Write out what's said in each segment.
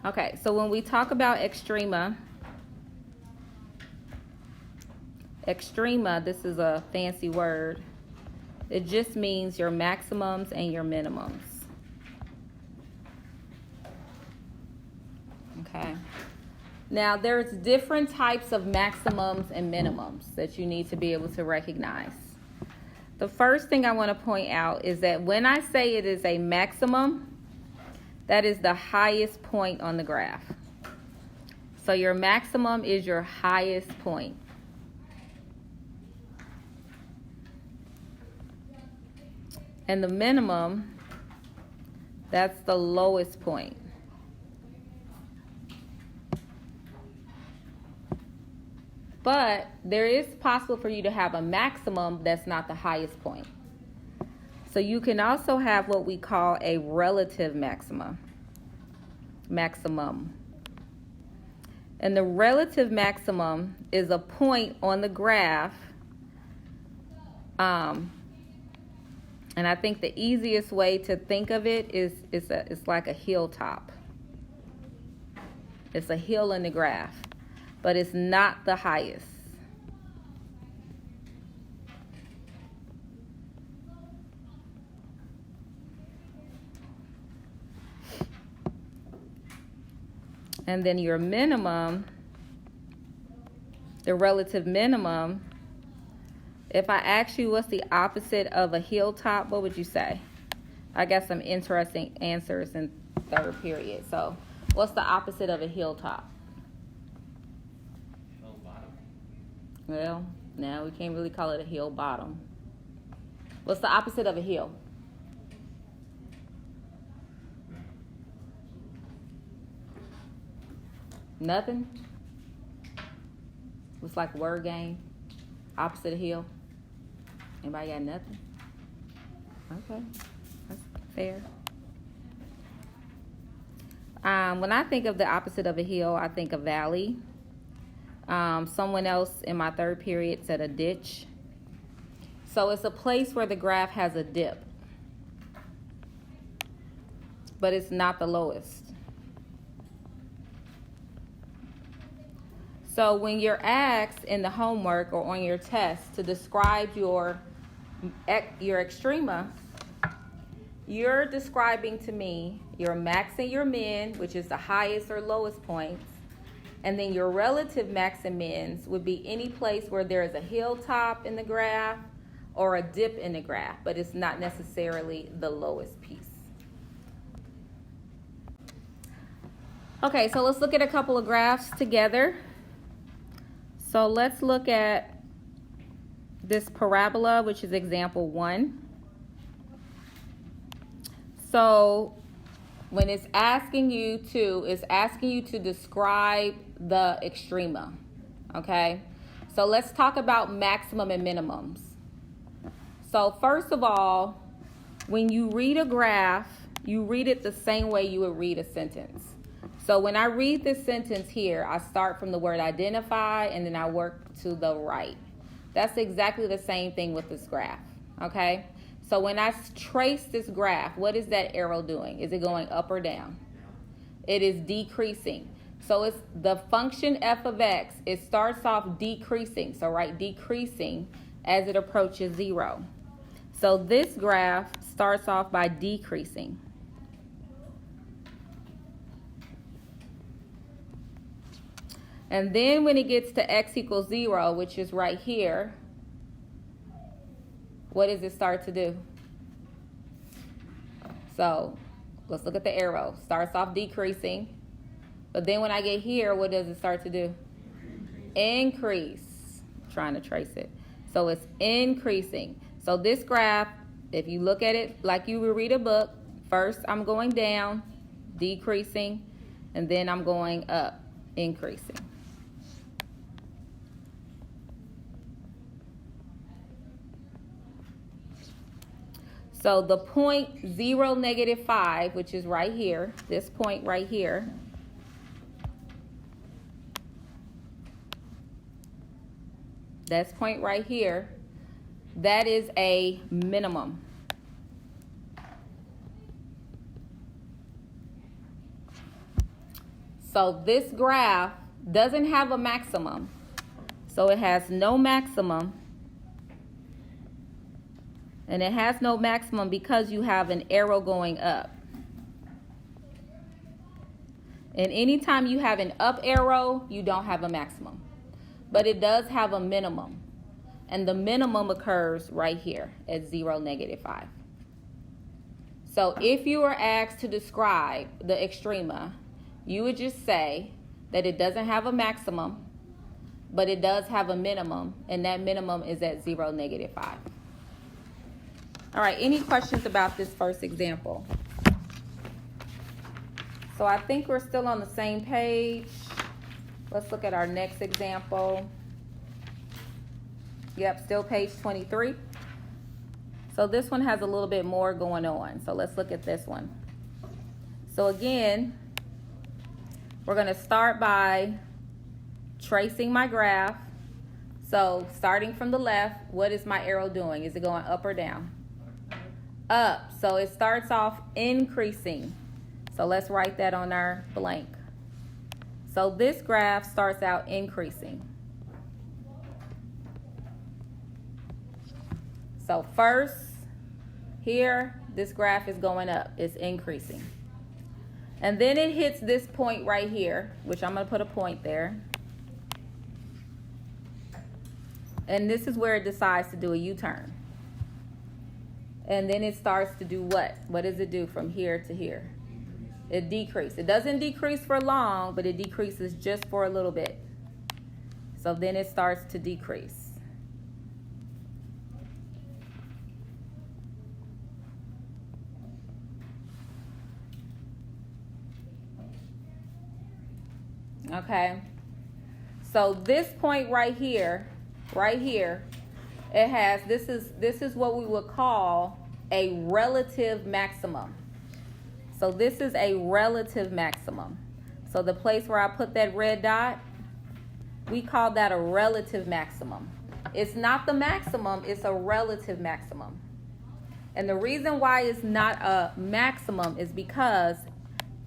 Okay, so when we talk about extrema, this is a fancy word. It just means your maximums and your minimums. Okay. Now, there's different types of maximums and minimums that you need to be able to recognize. The first thing I want to point out is that when I say it is a maximum, that is the highest point on the graph. So your maximum is your highest point. And the minimum, that's the lowest point. But there is possible for you to have a maximum that's not the highest point. So you can also have what we call a relative maximum. And the relative maximum is a point on the graph. And I think the easiest way to think of it is it's like a hilltop. It's a hill in the graph, but it's not the highest. And then your minimum, the relative minimum, if I ask you what's the opposite of a hilltop, what would you say? I got some interesting answers in third period. So what's the opposite of a hilltop? Hill bottom. Well, no, we can't really call it a hill bottom. What's the opposite of a hill? Nothing? It's like a word game. Opposite of hill. Anybody got nothing? Okay, that's fair. When I think of the opposite of a hill, I think of valley. Someone else in my third period said a ditch. So it's a place where the graph has a dip, but it's not the lowest. So when you're asked in the homework or on your test to describe your extrema, you're describing to me your max and your min, which is the highest or lowest points, and then your relative max and mins would be any place where there is a hilltop in the graph or a dip in the graph, but it's not necessarily the lowest piece. Okay, so let's look at a couple of graphs together. So let's look at this parabola, which is example 1. So when it's asking you to describe the extrema, okay? So let's talk about maximum and minimums. So first of all, when you read a graph, you read it the same way you would read a sentence. So when I read this sentence here, I start from the word identify and then I work to the right. That's exactly the same thing with this graph, okay? So when I trace this graph, what is that arrow doing? Is it going up or down? It is decreasing. So it's the function f of x, it starts off decreasing. So write decreasing as it approaches 0. So this graph starts off by decreasing. And then when it gets to x equals 0, which is right here, what does it start to do? So let's look at the arrow. Starts off decreasing. But then when I get here, what does it start to do? Increase. I'm trying to trace it. So it's increasing. So this graph, if you look at it like you would read a book, first I'm going down, decreasing, and then I'm going up, increasing. So the point 0, -5, which is right here, this point right here, this point right here, that is a minimum. So this graph doesn't have a maximum. So it has no maximum. And it has no maximum because you have an arrow going up. And anytime you have an up arrow, you don't have a maximum. But it does have a minimum. And the minimum occurs right here at 0, -5. So if you were asked to describe the extrema, you would just say that it doesn't have a maximum, but it does have a minimum, and that minimum is at 0, -5. All right, any questions about this first example? So I think we're still on the same page. Let's look at our next example. Yep, still page 23. So this one has a little bit more going on. So let's look at this one. So again, we're going to start by tracing my graph. So starting from the left, what is my arrow doing? Is it going up or down? Up. So it starts off increasing. So let's write that on our blank. So this graph starts out increasing. So first, here, this graph is going up. It's increasing. And then it hits this point right here, which I'm going to put a point there. And this is where it decides to do a U-turn. And then it starts to do what? What does it do from here to here? It decreases. It doesn't decrease for long, but it decreases just for a little bit. So then it starts to decrease. Okay. So this point right here, it has, this is what we would call a relative maximum. So this is a relative maximum. So the place where I put that red dot, we call that a relative maximum. It's not the maximum, it's a relative maximum. And the reason why it's not a maximum is because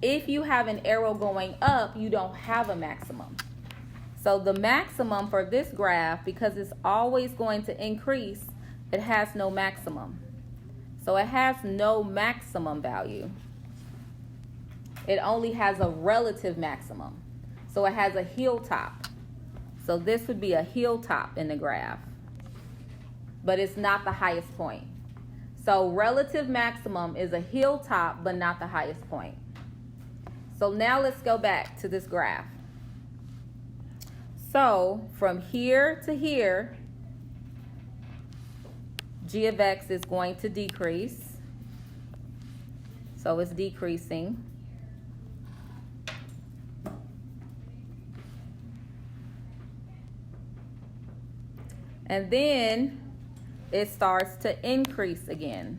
if you have an arrow going up, you don't have a maximum. So the maximum for this graph, because it's always going to increase, it has no maximum. So it has no maximum value. It only has a relative maximum. So it has a hilltop. So this would be a hilltop in the graph. But it's not the highest point. So relative maximum is a hilltop, but not the highest point. So now let's go back to this graph. So from here to here, g of x is going to decrease. So it's decreasing. And then it starts to increase again.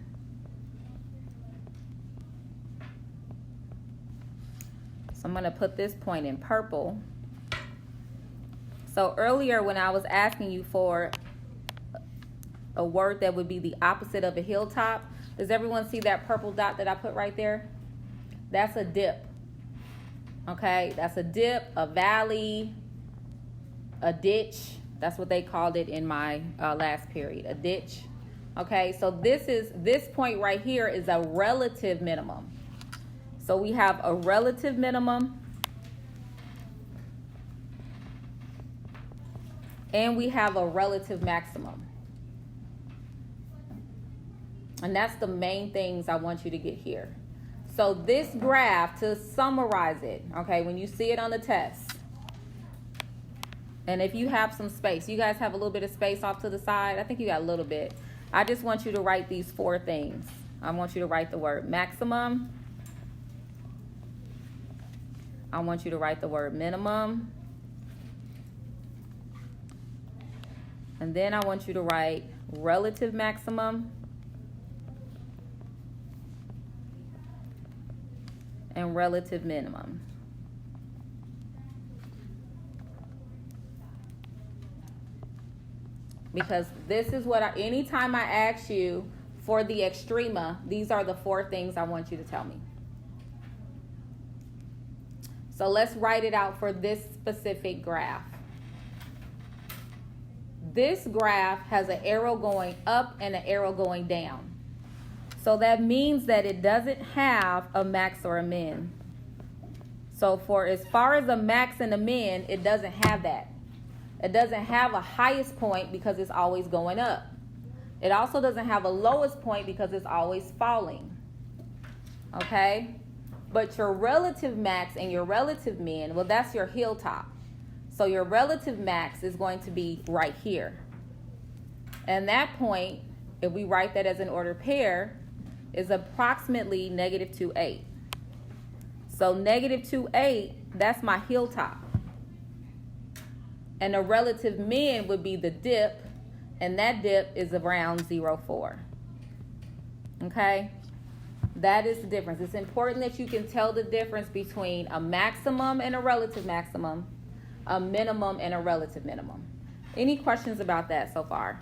So I'm going to put this point in purple. So earlier when I was asking you for a word that would be the opposite of a hilltop, does everyone see that purple dot that I put right there? That's a dip. Okay, that's a dip, a valley, a ditch. That's what they called it in my last period, a ditch. Okay, so this point right here is a relative minimum. So we have a relative minimum and we have a relative maximum. And that's the main things I want you to get here. So this graph, to summarize it, okay, when you see it on the test, and if you have some space, you guys have a little bit of space off to the side. I think you got a little bit. I just want you to write these 4 things. I want you to write the word maximum. I want you to write the word minimum. And then I want you to write relative maximum and relative minimum. Because this is what anytime I ask you for the extrema, these are the 4 things I want you to tell me. So let's write it out for this specific graph. This graph has an arrow going up and an arrow going down. So that means that it doesn't have a max or a min. So for as far as a max and a min, it doesn't have that. It doesn't have a highest point because it's always going up. It also doesn't have a lowest point because it's always falling. Okay? But your relative max and your relative min, well, that's your hilltop. So your relative max is going to be right here. And that point, if we write that as an ordered pair, is approximately negative 2.8. So negative 2.8, that's my hilltop. And the relative min would be the dip, and that dip is around 0.4. Okay? That is the difference. It's important that you can tell the difference between a maximum and a relative maximum, a minimum and a relative minimum. Any questions about that so far?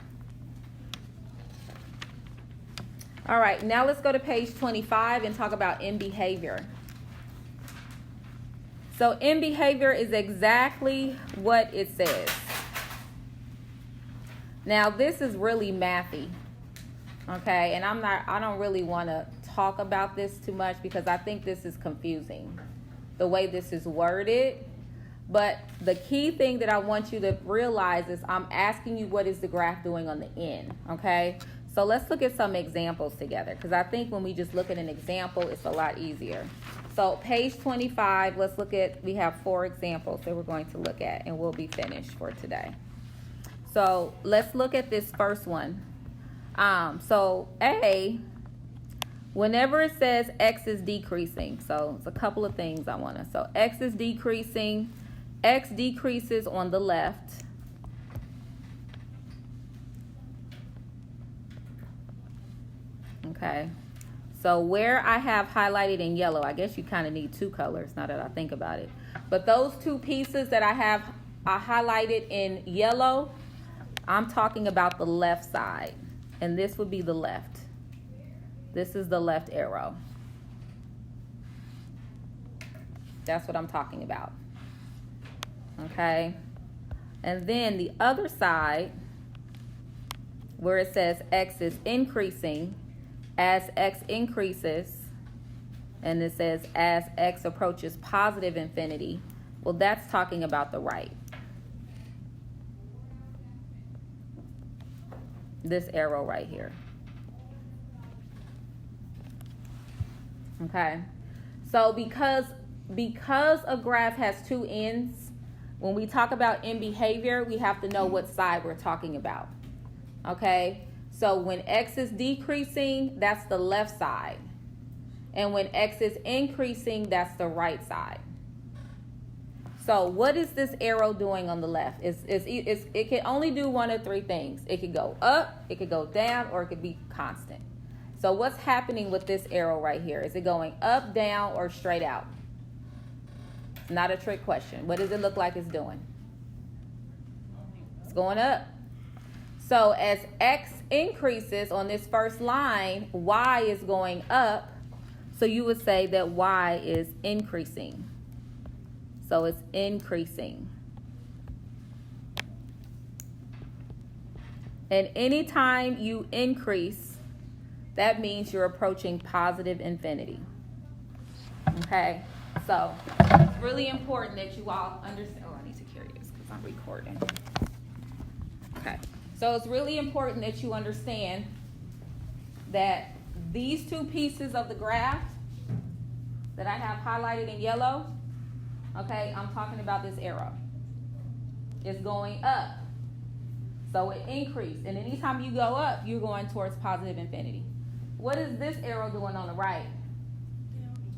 All right, now let's go to page 25 and talk about end behavior. So end behavior is exactly what it says. Now this is really mathy, okay? And I don't really want to talk about this too much because I think this is confusing, the way this is worded. But the key thing that I want you to realize is I'm asking you what is the graph doing on the end, okay? So let's look at some examples together because I think when we just look at an example, it's a lot easier. So page 25, let's look at, we have 4 examples that we're going to look at and we'll be finished for today. So let's look at this first one. So A, whenever it says X is decreasing, so it's a couple of things I want to, so X is decreasing, X decreases on the left. Okay, so where I have highlighted in yellow, I guess you kind of need 2 colors now that I think about it. But those 2 pieces that I highlighted in yellow, I'm talking about the left side. And this would be the left. This is the left arrow. That's what I'm talking about. Okay, and then the other side, where it says X is increasing, as X increases, and it says as X approaches positive infinity, well, that's talking about the right. This arrow right here. Okay, so because a graph has 2 ends, when we talk about end behavior, we have to know what side we're talking about. Okay, so when X is decreasing, that's the left side. And when X is increasing, that's the right side. So what is this arrow doing on the left? It can only do one of 3 things. It could go up, it could go down, or it could be constant. So what's happening with this arrow right here? Is it going up, down, or straight out? It's not a trick question. What does it look like it's doing? It's going up. So as X increases on this first line, Y is going up. So you would say that Y is increasing. So it's increasing. And anytime you increase, that means you're approaching positive infinity. Okay? So it's really important that you all understand. Oh, I need to carry this because I'm recording. Okay. So it's really important that you understand that these 2 pieces of the graph that I have highlighted in yellow, okay, I'm talking about this arrow. It's going up. So it increased. And anytime you go up, you're going towards positive infinity. What is this arrow doing on the right?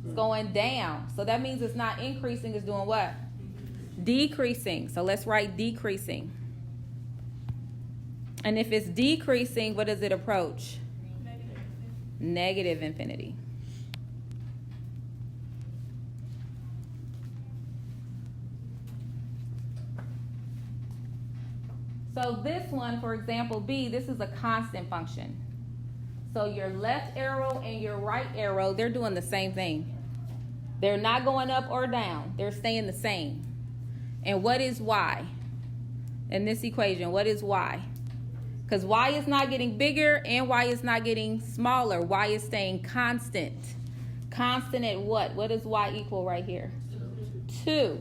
It's going down. So that means it's not increasing, it's doing what? Decreasing. So let's write decreasing. And if it's decreasing, what does it approach? Negative infinity. So this one, for example, B, this is a constant function. So your left arrow and your right arrow, they're doing the same thing. They're not going up or down. They're staying the same. And what is y? In this equation, what is y? Because y is not getting bigger and y is not getting smaller. Y is staying constant. Constant at what? What does y equal right here? 2.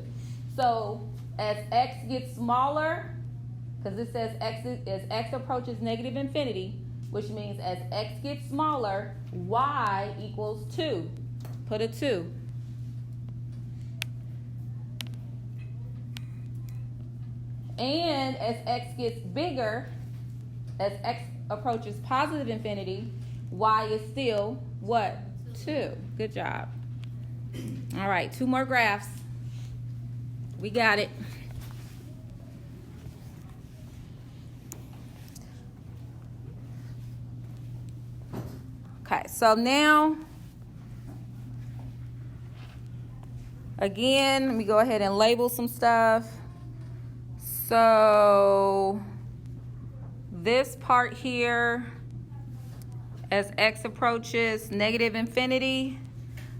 So as x gets smaller, because it says as x approaches negative infinity, which means as x gets smaller, y equals 2. Put a 2. And as x gets bigger, as x approaches positive infinity, y is still what? 2. Good job. All right, 2 more graphs. We got it. Okay, so now, again, let me go ahead and label some stuff. So this part here, as x approaches negative infinity,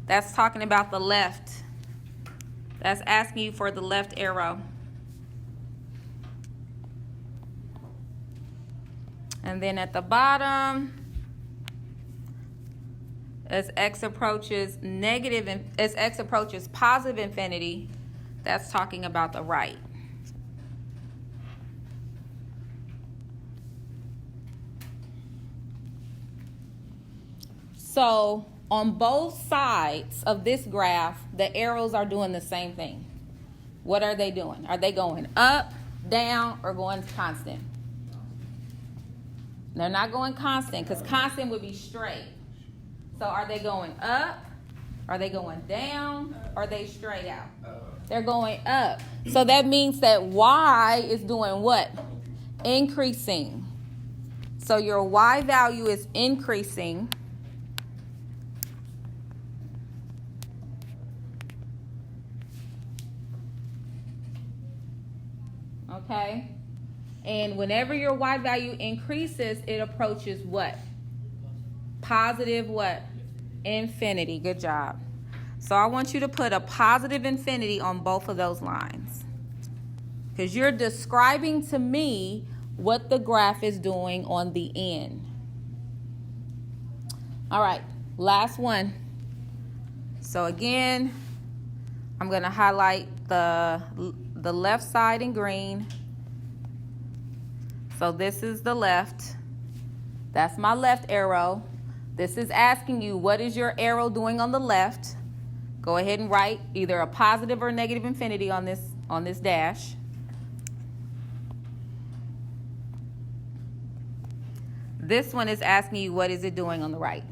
that's talking about the left. That's asking you for the left arrow. And then at the bottom, as x approaches positive infinity, that's talking about the right. So on both sides of this graph, the arrows are doing the same thing. What are they doing? Are they going up, down, or going constant? They're not going constant, because constant would be straight. So are they going up? Are they going down? Or are they straight out? They're going up. So that means that y is doing what? Increasing. So your y value is increasing. Okay? And whenever your y value increases, it approaches what? Positive what? Infinity. Good job. So I want you to put a positive infinity on both of those lines, because you're describing to me what the graph is doing on the end. All right, last one. So again, I'm going to highlight the left side in green. So this is the left. That's my left arrow. This is asking you, what is your arrow doing on the left? Go ahead and write either a positive or negative infinity on this dash. This one is asking you, what is it doing on the right?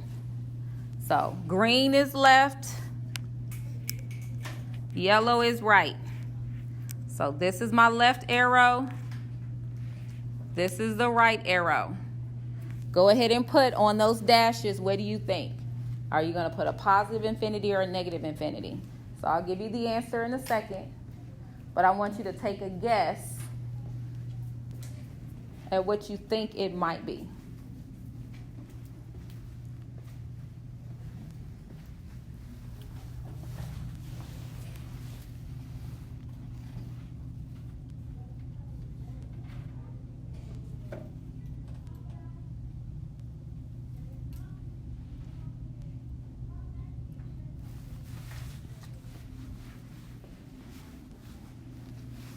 So green is left, yellow is right. So this is my left arrow. This is the right arrow. Go ahead and put on those dashes, what do you think? Are you going to put a positive infinity or a negative infinity? So I'll give you the answer in a second, but I want you to take a guess at what you think it might be.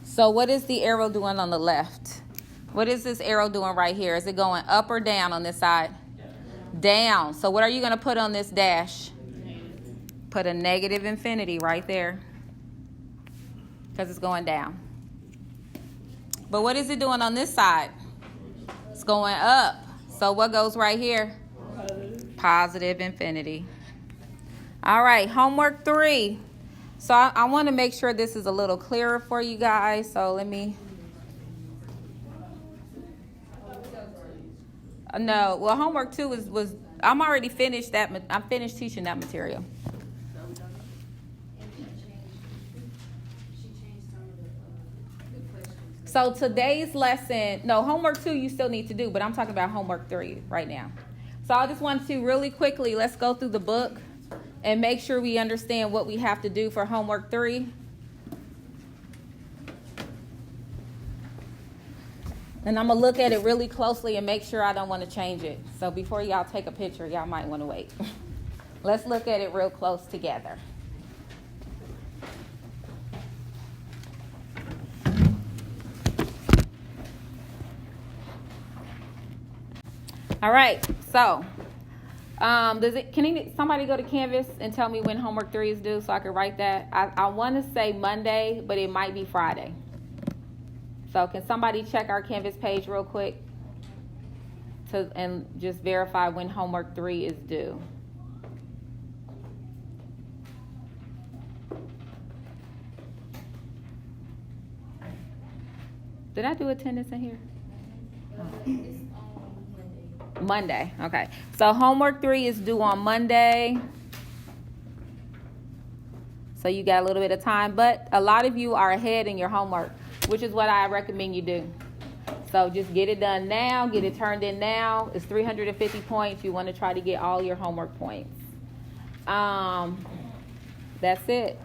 So what is the arrow doing on the left? What is this arrow doing right here? Is it going up or down on this side? Down. So what are you going to put on this dash? Put a negative infinity right there, because it's going down. But what is it doing on this side? It's going up. So what goes right here? Positive infinity. All right, homework 3. So I want to make sure this is a little clearer for you guys. So let me. No, well, homework 2 was I'm already finished that. I'm finished teaching that material. So today's lesson, no, homework 2 you still need to do, but I'm talking about homework 3 right now. So I just want to really quickly, let's go through the book. and make sure we understand what we have to do for homework 3. And I'm going to look at it really closely and make sure I don't want to change it. So before y'all take a picture, y'all might want to wait. Let's look at it real close together. All right, so can somebody go to Canvas and tell me when homework 3 is due so I can write that? I want to say Monday, but it might be Friday. So can somebody check our Canvas page real quick and just verify when homework 3 is due? Did I do attendance in here? It's Monday. Okay. So homework 3 is due on Monday. So you got a little bit of time, but a lot of you are ahead in your homework, which is what I recommend you do. So just get it done now, get it turned in now. It's 350 points. You want to try to get all your homework points. That's it.